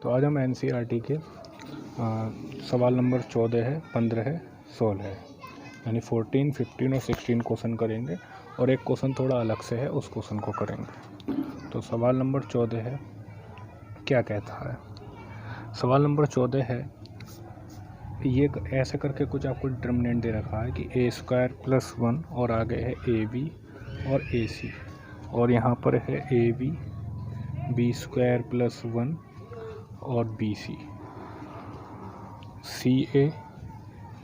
तो आज हम एनसीईआरटी के सवाल नंबर 14 है, 15 है, 16 है, यानी 14, 15 और 16 क्वेश्चन करेंगे और एक क्वेश्चन थोड़ा अलग से है, उस क्वेश्चन को करेंगे। तो सवाल नंबर 14 है, क्या कहता है? सवाल नंबर 14 है, ये ऐसे करके कुछ आपको डिटर्मिनेंट दे रखा है कि a² + 1 और आगे है ab और ac और यहाँ पर है ab, b² + 1 और bc, ca,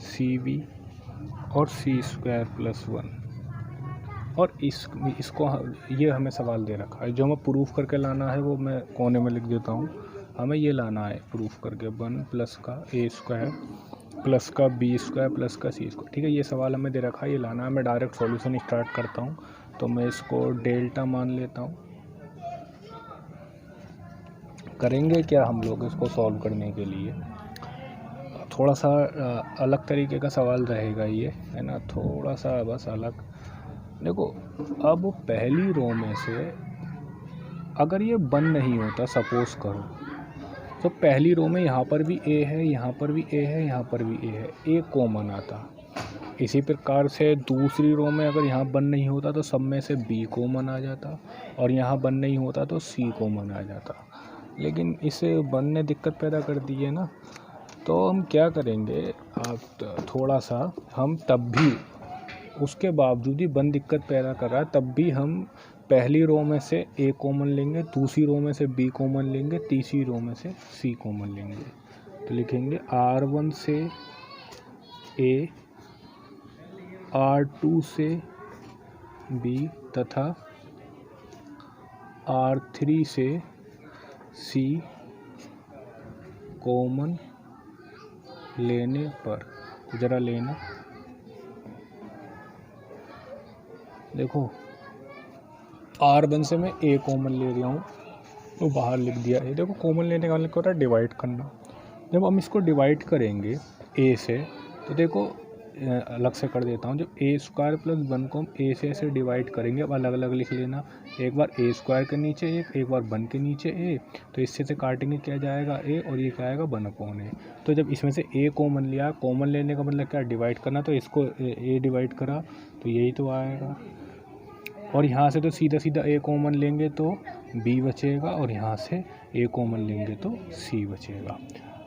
cb और c² + 1 और इसको ये हमें सवाल दे रखा है। जो हमें प्रूफ करके लाना है वो मैं कोने में लिख देता हूँ। हमें ये लाना है प्रूफ करके 1 प्लस का a² प्लस का b² प्लस का c²। ठीक है, ये सवाल हमें दे रखा है, ये लाना है। मैं डायरेक्ट सॉल्यूशन स्टार्ट करता हूँ। तो मैं इसको डेल्टा मान लेता हूँ। करेंगे क्या हम लोग इसको सॉल्व करने के लिए? थोड़ा सा अलग तरीके का सवाल रहेगा ये, है ना, थोड़ा सा बस अलग। देखो, अब पहली रो में से अगर ये बंद नहीं होता, सपोज करो, तो पहली रो में यहाँ पर भी a है, यहाँ पर भी a है, यहाँ पर भी a है, a कॉमन आता। इसी प्रकार से दूसरी रो में अगर यहाँ बंद नहीं होता तो सब में से b कॉमन आ जाता और यहाँ बंद नहीं होता तो c कॉमन आ जाता। लेकिन इसे बंद ने दिक्कत पैदा कर दी है ना, तो हम क्या करेंगे, आप थोड़ा सा हम तब भी उसके बावजूद ही बंद दिक्कत पैदा कर रहा है, तब भी हम पहली रो में से a कॉमन लेंगे, दूसरी रो में से b कॉमन लेंगे, तीसरी रो में से c कॉमन लेंगे। तो लिखेंगे r1 से a, r2 से b तथा r3 से c कॉमन लेने पर, ज़रा लेना, देखो r1 से मैं a कॉमन ले रहा हूँ तो बाहर लिख दिया है। देखो, कॉमन लेने का मतलब क्या होता है? डिवाइड करना। जब हम इसको डिवाइड करेंगे a से, तो देखो अलग से कर देता हूँ। जब a² + 1 को हम a से ऐसे डिवाइड करेंगे, अब अलग अलग लिख लेना। एक बार a² के नीचे एक बार 1 के नीचे a, तो इससे से काटेंगे, क्या जाएगा a और ये क्या आएगा 1/a। तो जब इसमें से a कॉमन लिया, कॉमन लेने का मतलब क्या? डिवाइड करना। तो इसको a डिवाइड करा तो यही तो आएगा। और यहाँ से तो सीधा सीधा a कॉमन लेंगे तो b बचेगा और यहाँ से a कॉमन लेंगे तो c बचेगा।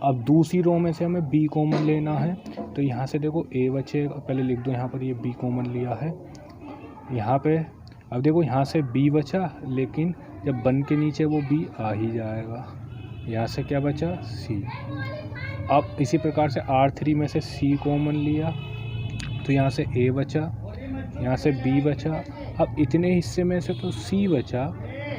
अब दूसरी रो में से हमें b कॉमन लेना है, तो यहाँ से देखो a बचेगा, पहले लिख दो यहाँ पर, ये b कॉमन लिया है यहाँ पे। अब देखो यहाँ से b बचा, लेकिन जब 1 के नीचे वो b आ ही जाएगा। यहाँ से क्या बचा? c। अब इसी प्रकार से r3 में से c कॉमन लिया तो यहाँ से a बचा, यहाँ से b बचा। अब इतने हिस्से में से तो c बचा,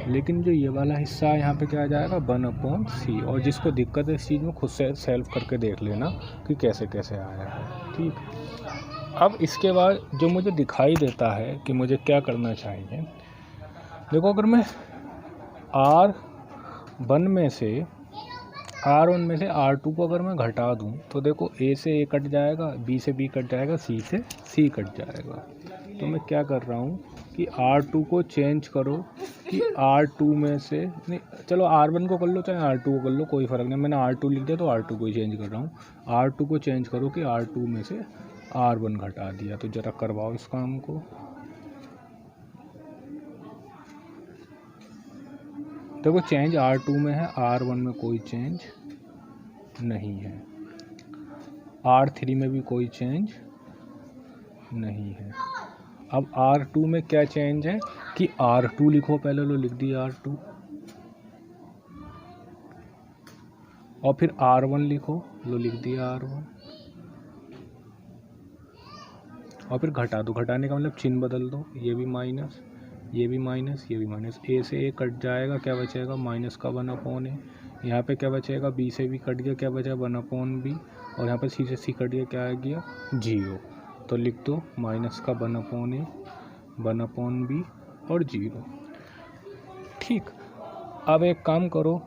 लेकिन जो ये वाला हिस्सा है यहाँ पे क्या आ जाएगा? 1/c। और जिसको दिक्कत है इस चीज़ में, खुद से सॉल्व करके देख लेना कि कैसे कैसे आया है। ठीक, अब इसके बाद जो मुझे दिखाई देता है कि मुझे क्या करना चाहिए, देखो, अगर मैं r1 में से r2 को अगर मैं घटा दूं, तो देखो a से a कट जाएगा, b से b कट जाएगा, c से c कट जाएगा। तो मैं क्या कर रहा हूँ कि r2 को चेंज करो कि r2 में से, नहीं चलो r1 को कर लो चाहे r2 को कर लो, कोई फ़र्क नहीं। मैंने r2 लिख दिया तो r2 को ही चेंज कर रहा हूँ। r2 को चेंज करो कि r2 में से r1 घटा दिया। तो ज़रा करवाओ इस काम को। देखो, चेंज r2 में है, r1 में कोई चेंज नहीं है, r3 में भी कोई चेंज नहीं है। अब r2 में क्या चेंज है कि r2 लिखो, पहले लो लिख दिया r2, और फिर r1 लिखो, लो लिख दिया r1, और फिर घटा दो। घटाने का मतलब चिन्ह बदल दो, ये भी माइनस, ये भी माइनस, ये भी माइनस। a से a कट जाएगा, क्या बचेगा? माइनस का 1/a। यहाँ पे क्या बचेगा? b से b कट गया, क्या बचा? 1/b। और यहाँ पे c से c कट गया, क्या आ गया? 0। तो लिख दो माइनस का 1/a, 1/b और 0। ठीक, अब एक काम करो,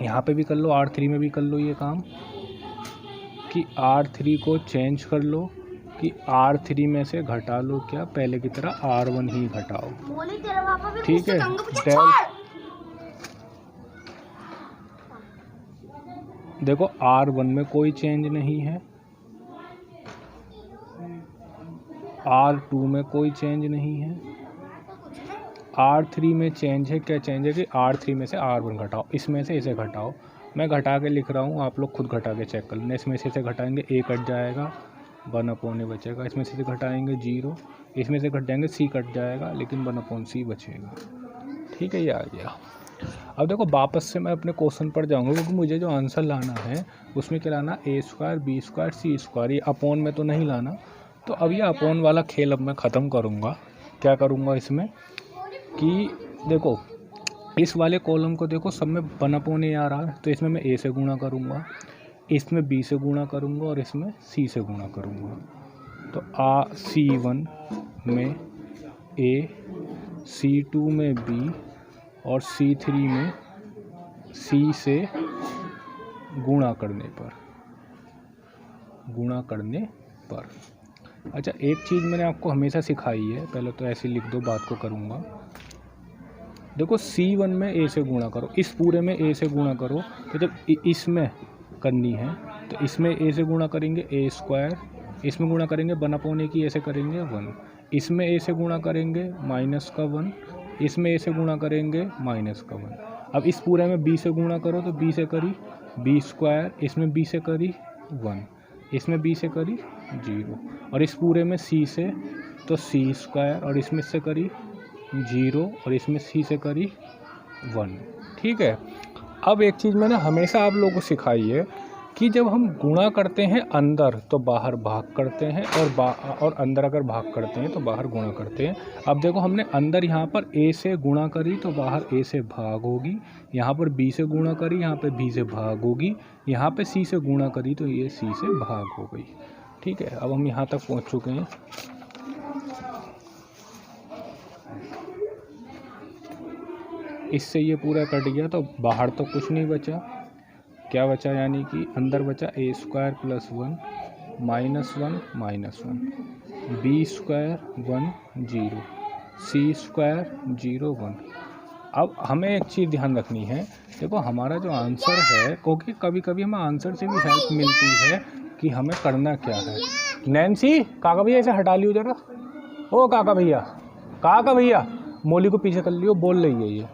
यहाँ पे भी कर लो, r3 में भी कर लो ये काम, कि r3 को चेंज कर लो कि r3 में से घटा लो, क्या पहले की तरह r1 ही घटाओ। ठीक है, देखो R1 में कोई चेंज नहीं है, R2 में कोई चेंज नहीं है, R3 में चेंज है। क्या चेंज है कि R3 में से R1 घटाओ, इसमें से इसे घटाओ। मैं घटा के लिख रहा हूँ, आप लोग खुद घटा के चेक कर लेना। इसमें से इसे घटाएंगे A कट जाएगा, 1/a बचेगा। इसमें से घटाएंगे 0, इसमें से घट जाएंगे C कट जाएगा, लेकिन 1/c बचेगा। ठीक है, ये आ गया। अब देखो वापस से मैं अपने क्वेश्चन पर जाऊंगा, क्योंकि मुझे जो आंसर लाना है उसमें क्या लाना, A² B² C²। ये अपॉन में तो नहीं लाना। तो अब ये अपॉन वाला खेल अब मैं ख़त्म करूँगा। क्या करूँगा इसमें कि देखो इस वाले कॉलम को देखो, सब में 1/a आ रहा है, तो इसमें मैं A से गुणा करूँगा, इसमें B से गुणा करूँगा और इसमें C से गुणा करूँगा। तो C1 में A, C2 में B और C3 में C से गुणा करने पर। अच्छा, एक चीज़ मैंने आपको हमेशा सिखाई है, पहले तो ऐसे लिख दो, बात को करूँगा। देखो C1 में A से गुणा करो, इस पूरे में A से गुणा करो। तो जब इसमें करनी है तो इसमें A से गुणा करेंगे A², इसमें गुणा करेंगे 1/a की, ऐसे करेंगे 1। इसमें A से गुणा करेंगे -1, इसमें A से गुणा करेंगे -1। अब इस पूरे में B से गुणा करो, तो B से करी B², इसमें B से करी 1, इसमें B से करी 0, और इस पूरे में C से तो C², और इसमें से करी 0, और इसमें C से करी 1। ठीक है। अब एक चीज़ मैंने हमेशा आप लोगों को सिखाई है कि जब हम गुणा करते हैं अंदर तो बाहर भाग करते हैं, और अंदर अगर भाग करते हैं तो बाहर गुणा करते हैं। अब देखो हमने अंदर यहाँ पर A से गुणा करी तो बाहर A से भाग होगी, यहाँ पर B से गुणा करी, यहाँ पे B से भाग होगी, यहाँ पे C से गुणा करी तो ये C से भाग हो गई। ठीक है, अब हम यहाँ तक पहुँच चुके हैं। इससे ये पूरा कट गया, तो बाहर तो कुछ नहीं बचा। क्या बचा, यानी कि अंदर बचा A² + 1 -1 -1 B² 1 0 C² 0 1। अब हमें एक चीज़ ध्यान रखनी है, देखो हमारा जो आंसर है, क्योंकि कभी कभी हमें आंसर से भी हेल्प मिलती है कि हमें करना क्या है। नैन्सी, काका भैया इसे हटा लियो जरा। ओ काका भैया मोली को पीछे कर लियो, बोल रही है ये।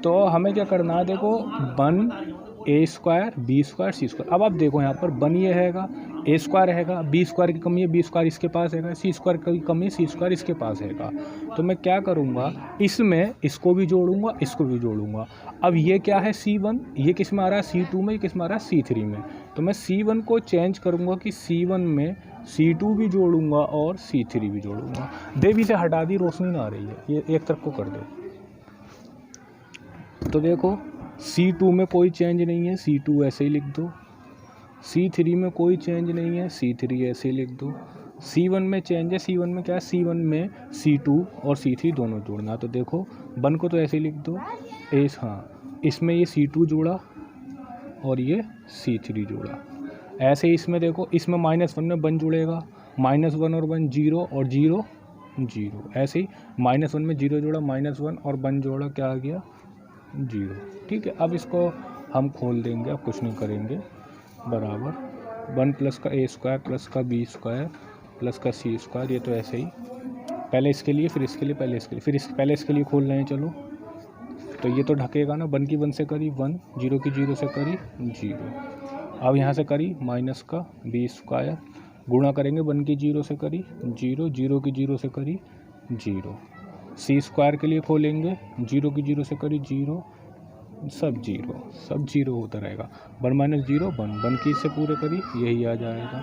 तो हमें क्या करना है, देखो 1 A² B² C²। अब आप देखो यहाँ पर 1 ये हैगा, A² हैगा, B² की कमी है, B² इसके पास हैगा, C² की कमी है, C² इसके पास हैगा। तो मैं क्या करूँगा, इसमें इसको भी जोड़ूंगा, इसको भी जोड़ूंगा। अब ये क्या है C1, ये किस में आ रहा है C2 में, ये किस में आ रहा है C3 में। तो मैं C1 को चेंज करूँगा कि C1 में C2 भी जोड़ूंगा और C3 भी जोड़ूंगा। देवी से हटा दी, रोशनी ना आ रही है, ये एक तरफ को कर दो। तो देखो C2 में कोई चेंज नहीं है, C2 ऐसे ही लिख दो। C3 में कोई चेंज नहीं है, C3 ऐसे ही लिख दो। C1 में चेंज है, C1 में क्या है, C1 में C2 और C3 दोनों जोड़ना। तो देखो 1 को तो ऐसे ही लिख दो, हाँ इसमें ये C2 जोड़ा और ये C3 जोड़ा। ऐसे ही इसमें देखो, इसमें -1 में 1 जुड़ेगा, -1 और 1 0 और 0 0। ऐसे ही -1 में 0 जोड़ा, -1 और 1 जोड़ा, क्या आ गया 0। ठीक है, अब इसको हम खोल देंगे, अब कुछ नहीं करेंगे। बराबर 1 + का A² + का B² + का C²। ये तो ऐसे ही, पहले इसके लिए फिर इसके लिए, पहले इसके लिए फिर पहले इसके लिए खोल रहे हैं। चलो, तो ये तो ढकेगा ना। 1 की 1 से करी 1, 0 की 0 से करी 0। अब यहाँ से करी माइनस का B², गुणा करेंगे 1 की 0 से करी 0, 0 की 0 से करी 0। C² के लिए खोलेंगे, 0 की 0 से करी 0, सब 0 होता रहेगा। 1 - 0 1, 1 की से पूरे करी, यही आ जाएगा।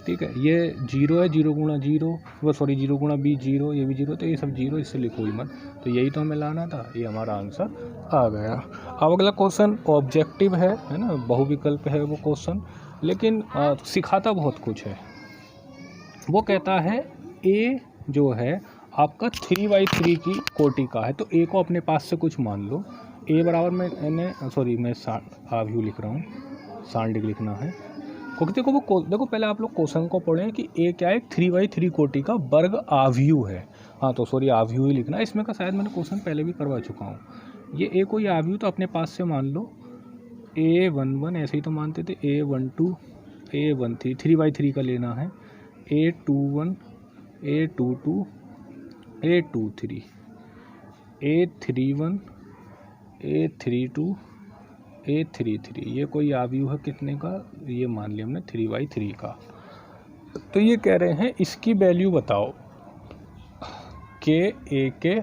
ठीक है, ये 0 है, 0 गुणा 0, वो सॉरी 0 गुणा B 0, ये भी 0, तो ये सब 0, इससे लिखो ही मत। तो यही तो हमें लाना था, ये हमारा आंसर आ गया। अब अगला क्वेश्चन ऑब्जेक्टिव है ना, बहुविकल्प है वो क्वेश्चन, लेकिन सिखाता बहुत कुछ है। वो कहता है A जो है आपका 3/3 की कोटि का है। तो A को अपने पास से कुछ मान लो। A बराबर मैं आव्यूह लिख रहा हूँ, 60 डिग्री लिखना है, क्योंकि देखो पहले आप लोग क्वेश्चन को पढ़ें कि A क्या है, 3/3 कोटि का वर्ग आव्यूह है। हाँ तो सॉरी, आव्यूह ही लिखना है इसमें का, शायद मैंने क्वेश्चन पहले भी करवा चुका हूँ। ये ए कोई आव्यूह तो अपने पास से मान लो A11 ऐसे ही तो मानते थे, A12 A13 3/3 का लेना है, A21 A22 A23 A31 A32 A33। ये कोई आव्यूह है कितने का, ये मान लिया हमने 3/3 का। तो ये कह रहे हैं इसकी वैल्यू बताओ के ए के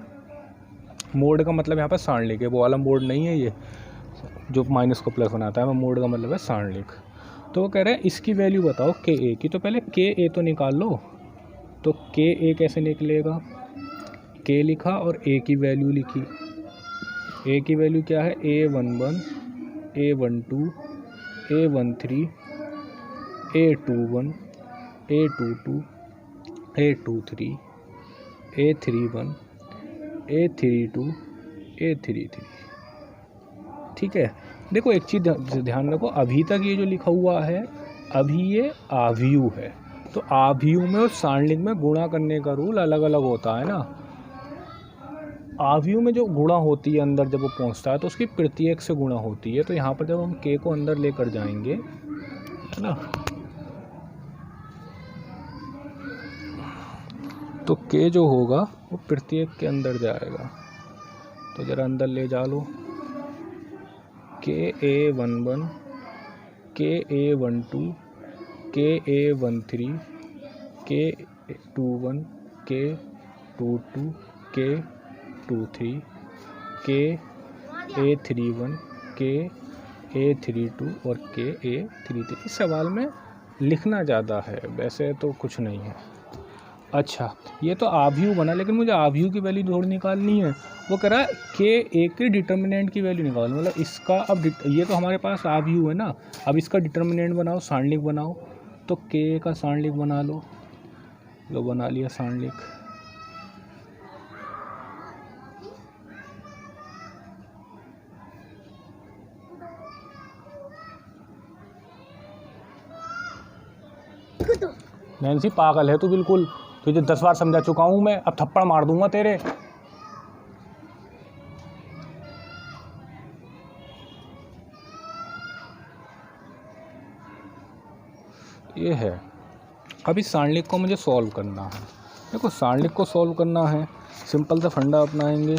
मोड का मतलब यहाँ पर सारणिक है, वो वाला मोड नहीं है ये जो माइनस को प्लस बनाता है, मोड का मतलब है सारणिक। तो वो कह रहे हैं इसकी वैल्यू बताओ के ए की। तो पहले के ए तो निकाल लो। तो के ए कैसे निकलेगा, के लिखा और ए की वैल्यू लिखी। ए की वैल्यू क्या है, A11 A12 A13 A21 A22 A23 A31 A32 A33। ठीक है, देखो एक चीज़ ध्यान रखो, अभी तक ये जो लिखा हुआ है अभी ये आव्यूह है। तो आव्यूह में और सारणिक में गुणा करने का रूल अलग अलग होता है ना। आव्यूह में जो गुणा होती है अंदर जब वो पहुंचता है तो उसकी प्रत्येक से गुणा होती है। तो यहाँ पर जब हम के को अंदर लेकर जाएंगे, है ना, तो के जो होगा वो प्रत्येक के अंदर जाएगा। तो ज़रा अंदर ले जा लो, के A11 के A12 के A13 के A21 के A22 के A23 के A31 के A32 और के A33। इस सवाल में लिखना ज़्यादा है, वैसे तो कुछ नहीं है। अच्छा, ये तो आव्यूह बना, लेकिन मुझे आव्यूह की वैल्यू थोड़ी निकालनी है। वो कह रहा है के ए के डिटर्मिनेंट की वैल्यू निकालो, मतलब इसका अब ये तो हमारे पास आव्यूह है ना, अब इसका डिटर्मिनेंट बनाओ, सारणिक बनाओ। तो के का सारणिक बना लो, बना लिया सारणिक। नैन्सी पागल है तू बिल्कुल, तुझे 10 बार समझा चुका हूँ मैं, अब थप्पड़ मार दूंगा तेरे। ये है, अब इस सारणिक को मुझे सॉल्व करना है। देखो सारणिक को सॉल्व करना है, सिंपल सा फंडा अपनाएंगे।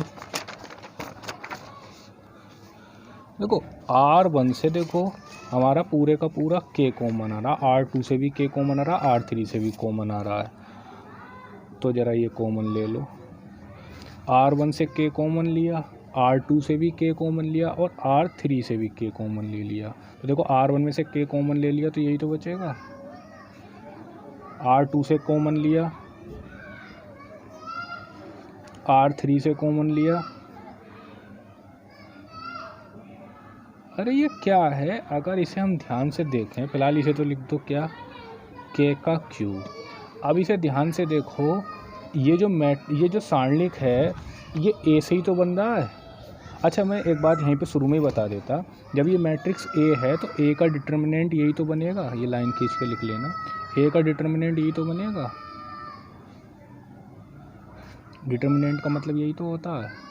देखो R1 से देखो हमारा पूरे का पूरा के कॉमन आ रहा, R2 से भी के कॉमन आ रहा, R3 से भी कॉमन आ रहा है। तो ज़रा ये कॉमन ले लो, R1 से के कॉमन लिया, R2 से भी के कॉमन लिया और R3 से भी के कॉमन ले लिया। तो देखो R1 में से के कॉमन ले लिया तो यही तो बचेगा। R2 से कॉमन लिया, R3 से कॉमन लिया। अरे ये क्या है, अगर इसे हम ध्यान से देखें, फिलहाल इसे तो लिख दो क्या, के का क्यूब। अब इसे ध्यान से देखो, ये जो सारणिक है ये ए से ही तो बन रहा है। अच्छा मैं एक बात यहीं पे शुरू में ही बता देता, जब ये मैट्रिक्स ए है तो ए का डिटर्मिनेंट यही तो बनेगा, ये लाइन खींच के लिख लेना, ए का डिटर्मिनेंट यही तो बनेगा। डिटर्मिनेंट का मतलब यही तो होता है।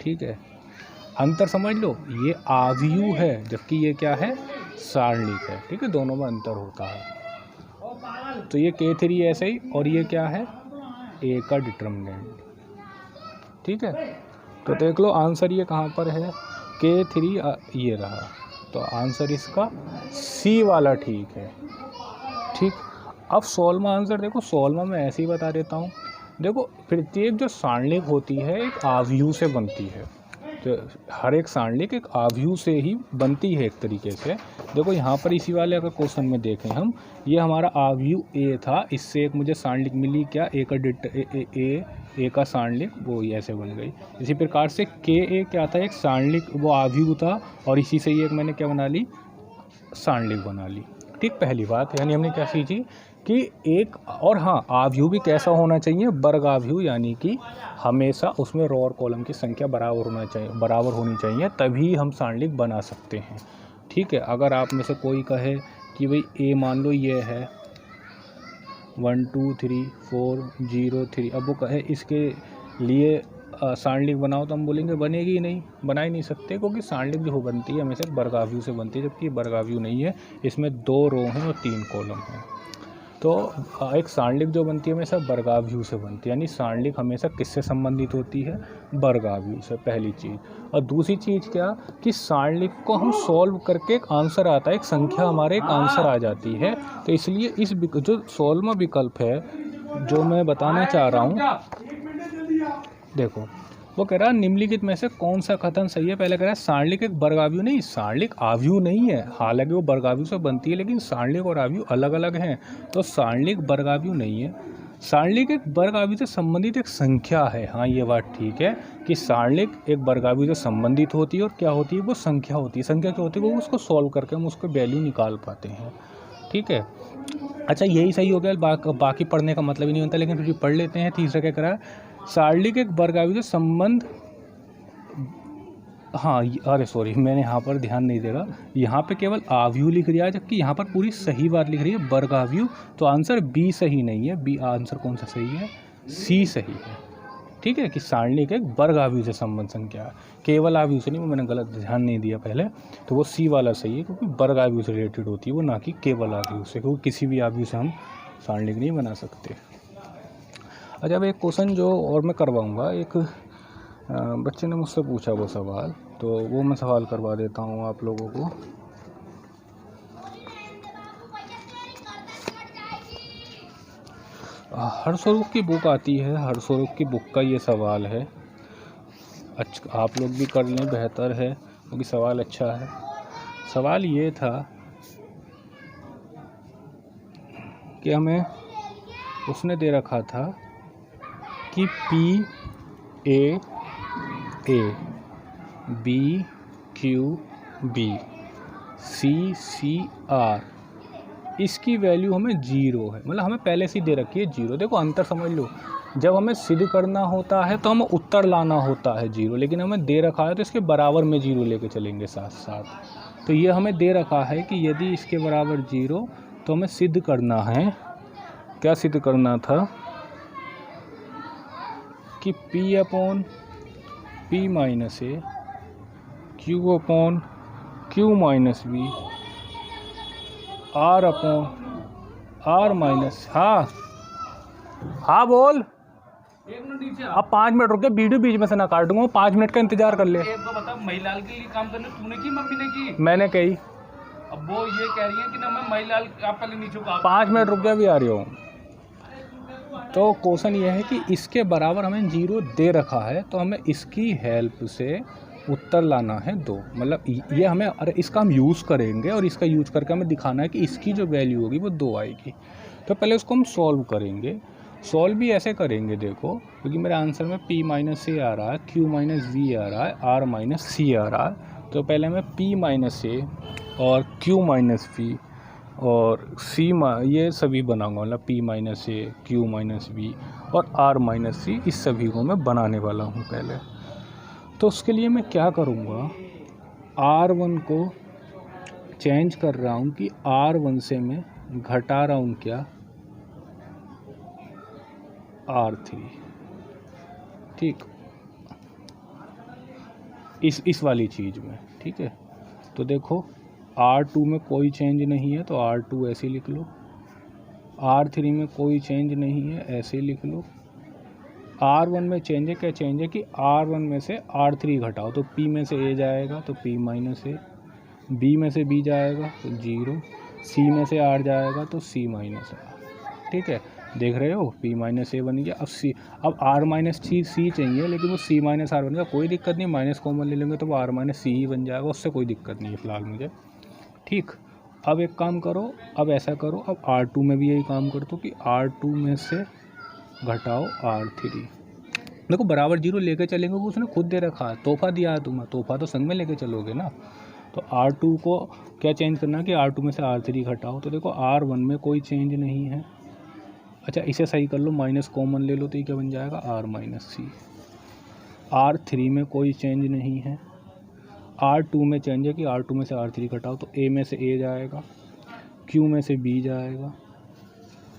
ठीक है, अंतर समझ लो, ये आव्यूह है जबकि ये क्या है, सारणिक है। ठीक है, दोनों में अंतर होता है। तो ये K3 ऐसे ही, और ये क्या है, ए का डिटर्मिनेंट। ठीक है, तो देख लो आंसर ये कहाँ पर है, K3 ये रहा। तो आंसर इसका सी वाला ठीक है। ठीक, अब 16वां आंसर देखो, 16वां मैं ऐसे ही बता देता हूँ। देखो प्रत्येक जो सारणिक होती है एक आव्यूह से बनती है, तो हर एक सारणिक एक आव्यूह से ही बनती है एक तरीके से। देखो यहाँ पर इसी वाले अगर क्वेश्चन में देखें हम, ये हमारा आव्यूह ए था, इससे एक मुझे सारणिक मिली क्या, ए का सारणिक वो ऐसे बन गई। इसी प्रकार से के ए क्या था, एक सारणिक वो आव्यूह था, और इसी से ही एक मैंने क्या बना ली, सारणिक बना ली। ठीक, पहली बात यानी हमने क्या सीखी कि एक, और हाँ आव्यूह भी कैसा होना चाहिए, वर्ग आव्यूह, यानी कि हमेशा उसमें रो और कॉलम की संख्या बराबर होनी चाहिए, तभी हम सारणिक बना सकते हैं। ठीक है, अगर आप में से कोई कहे कि भाई ए मान लो ये है, 1 2 3 4 0 3। अब वो कहे इसके लिए सांडलिख बनाओ तो हम बोलेंगे बनेगी ही नहीं, बना ही नहीं सकते, क्योंकि सांडलिख जो बनती है हमेशा वर्गाव्यू से बनती है, जबकि वर्गाव्यू नहीं है, इसमें 2 रो हैं और 3 कॉलम हैं। तो एक सांडलिख जो बनती है हमेशा वर्गाव्यू से बनती है, यानी सांडलिख हमेशा किससे संबंधित होती है, वर्गाव्यू से, पहली चीज़। और दूसरी चीज़ क्या कि सांडलिख को हम सॉल्व करके एक आंसर आता है, एक संख्या हमारे एक आंसर आ जाती है। तो इसलिए इस जो 16वां विकल्प है जो मैं बताना चाह रहा हूँ, देखो वो कह रहा है निम्नलिखित में से कौन सा कथन सही है। पहले कह रहा है सांडलिख एक वर्गाव्यू नहीं, सांडलिख आव्यूह नहीं है, हालांकि वो वर्गाव्यू से बनती है लेकिन सांडलिख और आव्यूह अलग अलग हैं, तो सांडलिख वर्गाव्यू नहीं है। सांडलिख एक वर्गाव्यू से संबंधित एक संख्या है। हाँ, ये बात ठीक है कि सांडलिख एक वर्गाव्यू से संबंधित होती है, और क्या होती है, वो संख्या होती है। संख्या क्या होती है, वो उसको सॉल्व करके हम उसको वैल्यू निकाल पाते हैं। ठीक है, अच्छा यही सही हो गया, बाकी पढ़ने का मतलब ही नहीं होता, लेकिन फिर भी पढ़ लेते हैं। तीसरा क्या करा, सांडलिख एक वर्गाव्यू से संबंध, हाँ अरे सॉरी, मैंने यहाँ पर ध्यान नहीं देगा, यहाँ पे केवल आव्यूह लिख दिया है, जबकि यहाँ पर पूरी सही बात लिख रही है वर्गाव्यू। तो आंसर बी सही नहीं है, बी आंसर कौन सा सही है, सी सही है। ठीक है, कि सांडलिख एक वर्गाव्यू से संबंध संख्या है, केवल आव्यूह से नहीं, वो मैंने गलत ध्यान नहीं दिया पहले, तो वो सी वाला सही है, क्योंकि वर्गाव्यू से रिलेटेड होती है वो, ना कि केवल आव्यूह से, क्योंकि किसी भी आव्यूह से हम सांडलिख नहीं बना सकते। अच्छा, अब एक क्वेश्चन जो और मैं करवाऊँगा, एक बच्चे ने मुझसे पूछा वो सवाल, तो वो मैं सवाल करवा देता हूँ आप लोगों को। हर्षरूप की बुक आती है, हर्षरूप की बुक का ये सवाल है। अच्छा, आप लोग भी कर लें, बेहतर है, क्योंकि सवाल अच्छा है। सवाल ये था कि हमें उसने दे रखा था कि P A A B Q B C C R, इसकी वैल्यू हमें 0 है, मतलब हमें पहले से ही दे रखी है 0। देखो अंतर समझ लो, जब हमें सिद्ध करना होता है तो हमें उत्तर लाना होता है 0, लेकिन हमें दे रखा है तो इसके बराबर में 0 लेके चलेंगे साथ साथ। तो ये हमें दे रखा है कि यदि इसके बराबर 0, तो हमें सिद्ध करना है, क्या सिद्ध करना था कि P upon P minus A, Q upon Q minus B, R upon R minus, हाँ बोल, एक मिनट नीचे अब 5 मिनट रुक के, वीडियो बीच में से ना काट दूंगा, 5 मिनट का इंतजार कर ले। एक तो बता, महिलाल के लिए काम करने तूने की मम्मी ने की? मैंने कही। अब वो ये कह रही है कि ना मैं महिलाल, आप पहले नीचे को 5 मिनट रुक के भी आ रही हूँ। तो क्वेश्चन ये है कि इसके बराबर हमें 0 दे रखा है, तो हमें इसकी हेल्प से उत्तर लाना है 2, मतलब ये हमें, अरे इसका हम यूज़ करेंगे और इसका यूज़ करके हमें दिखाना है कि इसकी जो वैल्यू होगी वो 2 आएगी। तो पहले उसको हम सॉल्व करेंगे। सॉल्व भी ऐसे करेंगे, देखो, क्योंकि मेरे आंसर में P माइनस A आ रहा है, Q माइनस V आ रहा है, R माइनस C आ रहा है। तो पहले मैं P माइनस A और Q माइनस V और ये सभी बनाऊंगा, मतलब P minus A, Q minus V और R माइनस C, इस सभी को मैं बनाने वाला हूँ पहले। तो उसके लिए मैं क्या करूँगा, R1 को चेंज कर रहा हूँ कि R1 से मैं घटा रहा हूँ क्या, R3। ठीक, इस वाली चीज़ में, ठीक है। तो देखो R2 में कोई चेंज नहीं है, तो R2 ऐसे लिख लो, R3 में कोई चेंज नहीं है, ऐसे लिख लो। R1 में चेंज है, क्या चेंज है कि R1 में से R3 घटाओ, तो P में से A जाएगा तो P माइनस A, B में से B जाएगा तो 0, C में से R जाएगा तो C माइनस R। ठीक है, देख रहे हो, P माइनस A बन गया। अब R माइनस C चाहिए, लेकिन वो C माइनस R बन गया, कोई दिक्कत नहीं, माइनस कॉमन ले लेंगे तो वो R माइनस C ही बन जाएगा, उससे कोई दिक्कत नहीं है फ़िलहाल मुझे। ठीक, अब एक काम करो, अब ऐसा करो, अब R2 में भी यही काम कर दो कि R2 में से घटाओ R3। देखो बराबर 0 लेके चलेंगे, वो उसने खुद दे रखा है, तोहफा दिया है तुम्हें, तोहफा तो संग में लेके चलोगे ना। तो R2 को क्या चेंज करना है कि R2 में से R3 घटाओ, तो देखो R1 में कोई चेंज नहीं है। अच्छा इसे सही कर लो, माइनस कॉमन ले लो, तो ये क्या बन जाएगा, R माइनस C। R3 में कोई चेंज नहीं है। R2 में चेंज है कि R2 में से R3 घटाओ, तो A में से A जाएगा, Q में से B जाएगा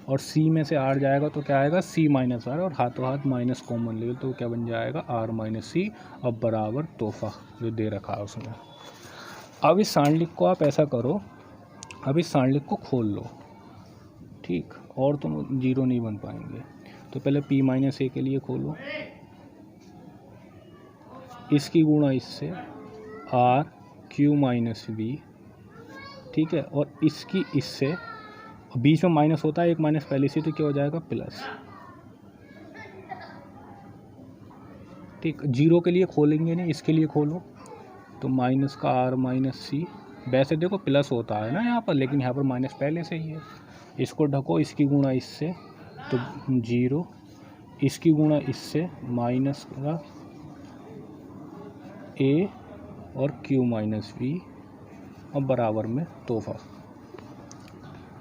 और सी में से आर जाएगा तो क्या आएगा सी माइनस आर, और हाथों हाथ माइनस कॉमन ले तो क्या बन जाएगा आर माइनस सी। अब बराबर तोहफा जो दे रखा है उसमें। अब इस सांडलिक को आप ऐसा करो, अब इस सांडलिक को खोल लो, ठीक, और तुम जीरो नहीं बन पाएंगे। तो पहले p माइनस ए के लिए खोलो, इसकी गुणा इससे r q माइनस वी, ठीक है, और इसकी इससे, बीच में माइनस होता है, एक माइनस पहले से, तो क्या हो जाएगा प्लस, ठीक। जीरो के लिए खोलेंगे नहीं, इसके लिए खोलो, तो माइनस का r माइनस सी, वैसे देखो प्लस होता है ना यहाँ पर, लेकिन यहाँ पर माइनस पहले से ही है। इसको ढको, इसकी गुणा इससे तो जीरो, इसकी गुणा इससे माइनस का a और q माइनस वी, अब बराबर में तोहफा।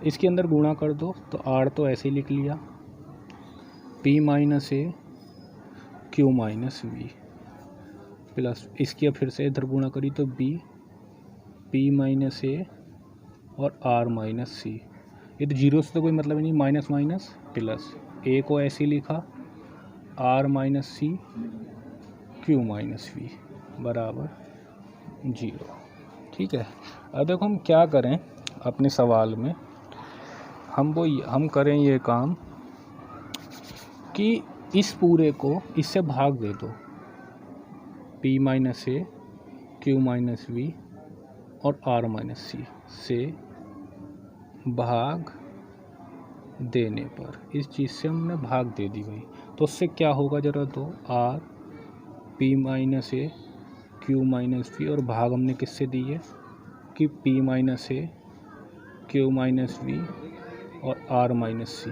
इसके अंदर गुणा कर दो तो r तो ऐसे ही लिख लिया, p minus a q minus we, plus इसकी अब फिर से इधर गुणा करी तो b p माइनस ए और r माइनस सी। ये तो जीरो से तो कोई मतलब ही नहीं, माइनस माइनस प्लस, a को ऐसे लिखा r minus c q minus b बराबर जीरो, ठीक है। अब देखो हम क्या करें अपने सवाल में, हम करें ये काम कि इस पूरे को इससे भाग दे दो, p minus a q minus b और r माइनस सी से भाग देने पर, इस चीज़ से हमने भाग दे दी भाई, तो उससे क्या होगा जरा तो r p minus a q minus b, और भाग हमने किससे दी है कि p minus a q minus b और r माइनस सी।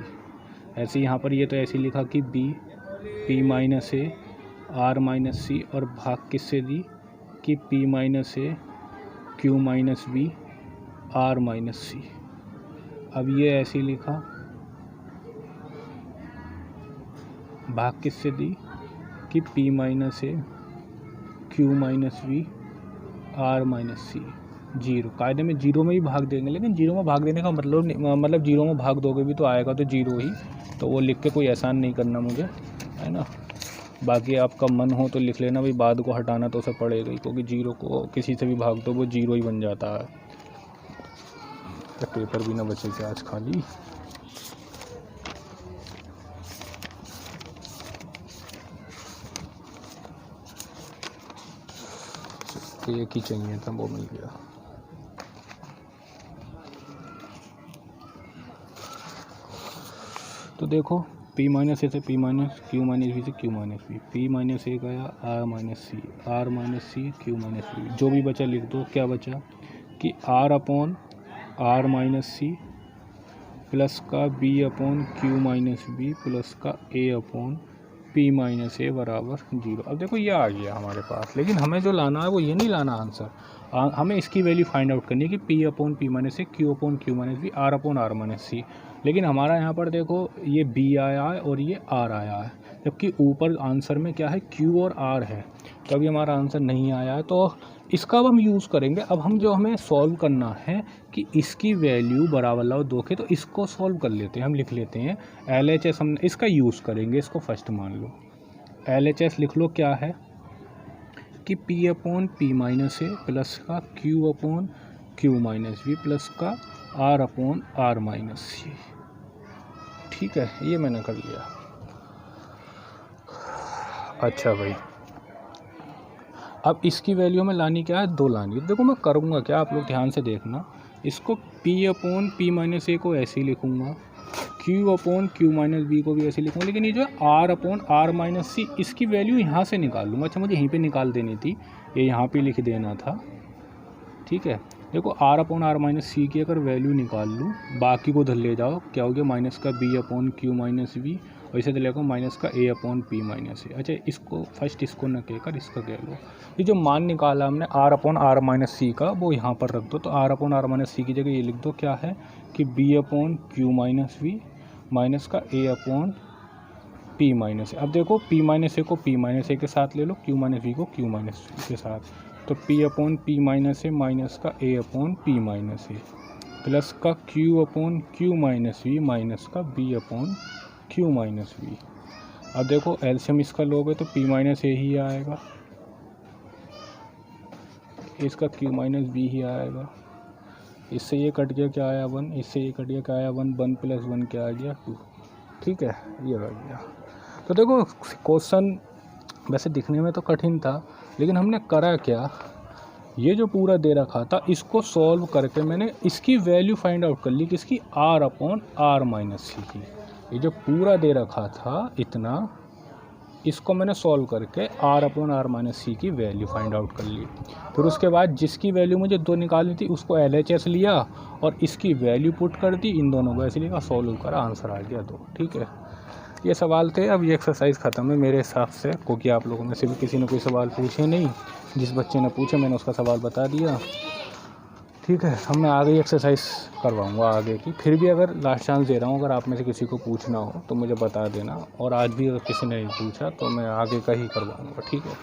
ऐसे यहाँ पर ये तो ऐसे लिखा कि b p minus a r minus c, और भाग किससे दी कि p minus a q minus v r minus c. अब ये ऐसे लिखा, भाग किससे दी कि p minus a q minus v r minus c. Zero, कायदे में जीरो में ही भाग देंगे, लेकिन जीरो में भाग देने का मतलब जीरो में भाग दोगे भी तो आएगा तो जीरो ही, तो वो लिख के कोई एहसान नहीं करना मुझे, है ना। बाकी आपका मन हो तो लिख लेना भाई, बाद को हटाना तो उसे पड़ेगा ही, क्योंकि जीरो को किसी से भी भाग दो वो जीरो ही बन जाता है। तो पेपर भी ना बचे क्या आज खाली। एक ही चाहिए था, वो मिल गया। तो देखो p माइनस ए से p minus q minus v से q minus v, p minus a गया r minus c, r minus c q minus v, जो भी बचा लिख दो। क्या बचा कि r upon r minus c plus का b upon q minus we plus का a upon p minus a बराबर जीरो। अब देखो ये आ गया हमारे पास, लेकिन हमें जो लाना है वो ये नहीं लाना आंसर, हमें इसकी वैल्यू फाइंड आउट करनी है कि p upon p minus a, q upon q minus v, r upon r minus c. लेकिन हमारा यहाँ पर देखो ये b आया है और ये r आया है, जबकि ऊपर आंसर में क्या है q और r है, तो अभी हमारा आंसर नहीं आया है। तो इसका अब हम यूज़ करेंगे। अब हम जो हमें सॉल्व करना है कि इसकी वैल्यू बराबर लाओ दो के, तो इसको सॉल्व कर लेते हैं, हम लिख लेते हैं LHS, हम इसका यूज़ करेंगे, इसको फर्स्ट मान लो। LHS लिख लो, क्या है कि p upon p minus a plus का q upon q minus we plus का r upon r minus c. ठीक है, ये मैंने कर लिया। अच्छा भाई, अब इसकी वैल्यू में लानी क्या है, दो लानी है। देखो मैं करूँगा क्या, आप लोग ध्यान से देखना। इसको p upon p minus a को ऐसे ही लिखूँगा, q upon q minus b को भी ऐसे लिखूँगा, लेकिन ये जो है r upon r minus c, इसकी वैल्यू यहाँ से निकाल लूँगा। अच्छा, मुझे यहीं पे निकाल देनी थी, ये यहाँ पे लिख देना था। ठीक है, देखो r upon r minus c की अगर वैल्यू निकाल लूँ, बाकी को उधर ले जाओ, क्या हो गया माइनस का b upon q minus b, और इसे लेकर माइनस का a upon p minus a. अच्छा, इसको फर्स्ट इसको न कहकर इसका कह लो। ये जो मान निकाला हमने r upon r minus c का, वो यहाँ पर रख दो। तो r upon r minus c की जगह ये लिख दो, क्या है कि b upon q minus we minus का a upon p minus a. अब देखो p माइनस ए को p माइनस ए के साथ ले लो, q माइनस वी को q माइनस वी के साथ, तो p upon p minus a minus का a upon p minus a. Plus का q upon q minus we minus का b upon q minus v. अब देखो एलसीएम इसका लोगे तो पी माइनस ए ही आएगा, इसका क्यू माइनस बी ही आएगा। इससे ये कट गया क्या आया 1, इससे ये कट गया क्या आया 1, 1 प्लस 1 क्या आ गया 2। ठीक है, ये रह गया। तो देखो क्वेश्चन वैसे दिखने में तो कठिन था, लेकिन हमने करा क्या, ये जो पूरा दे रखा था इसको सॉल्व करके मैंने इसकी वैल्यू फाइंड आउट कर ली, किसकी, are upon are minus c की। ये जो पूरा दे रखा था इतना, इसको मैंने सॉल्व करके are upon are minus c की वैल्यू फाइंड आउट कर ली। फिर उसके बाद जिसकी वैल्यू मुझे 2 निकालनी थी उसको LHS लिया और इसकी वैल्यू पुट कर दी, इन दोनों को ऐसे लिखा, सॉल्व करा, आंसर आ गया 2। ठीक है, ये सवाल थे। अब ये एक्सरसाइज ख़त्म है मेरे हिसाब से, क्योंकि आप लोगों में से भी किसी ने कोई सवाल पूछे नहीं। जिस बच्चे ने पूछे मैंने उसका सवाल बता दिया। ठीक है, अब मैं आगे एक्सरसाइज करवाऊँगा आगे की। फिर भी अगर लास्ट चांस दे रहा हूँ, अगर आप में से किसी को पूछना हो तो मुझे बता देना, और आज भी अगर किसी ने नहीं पूछा तो मैं आगे का ही करवाऊँगा। ठीक है।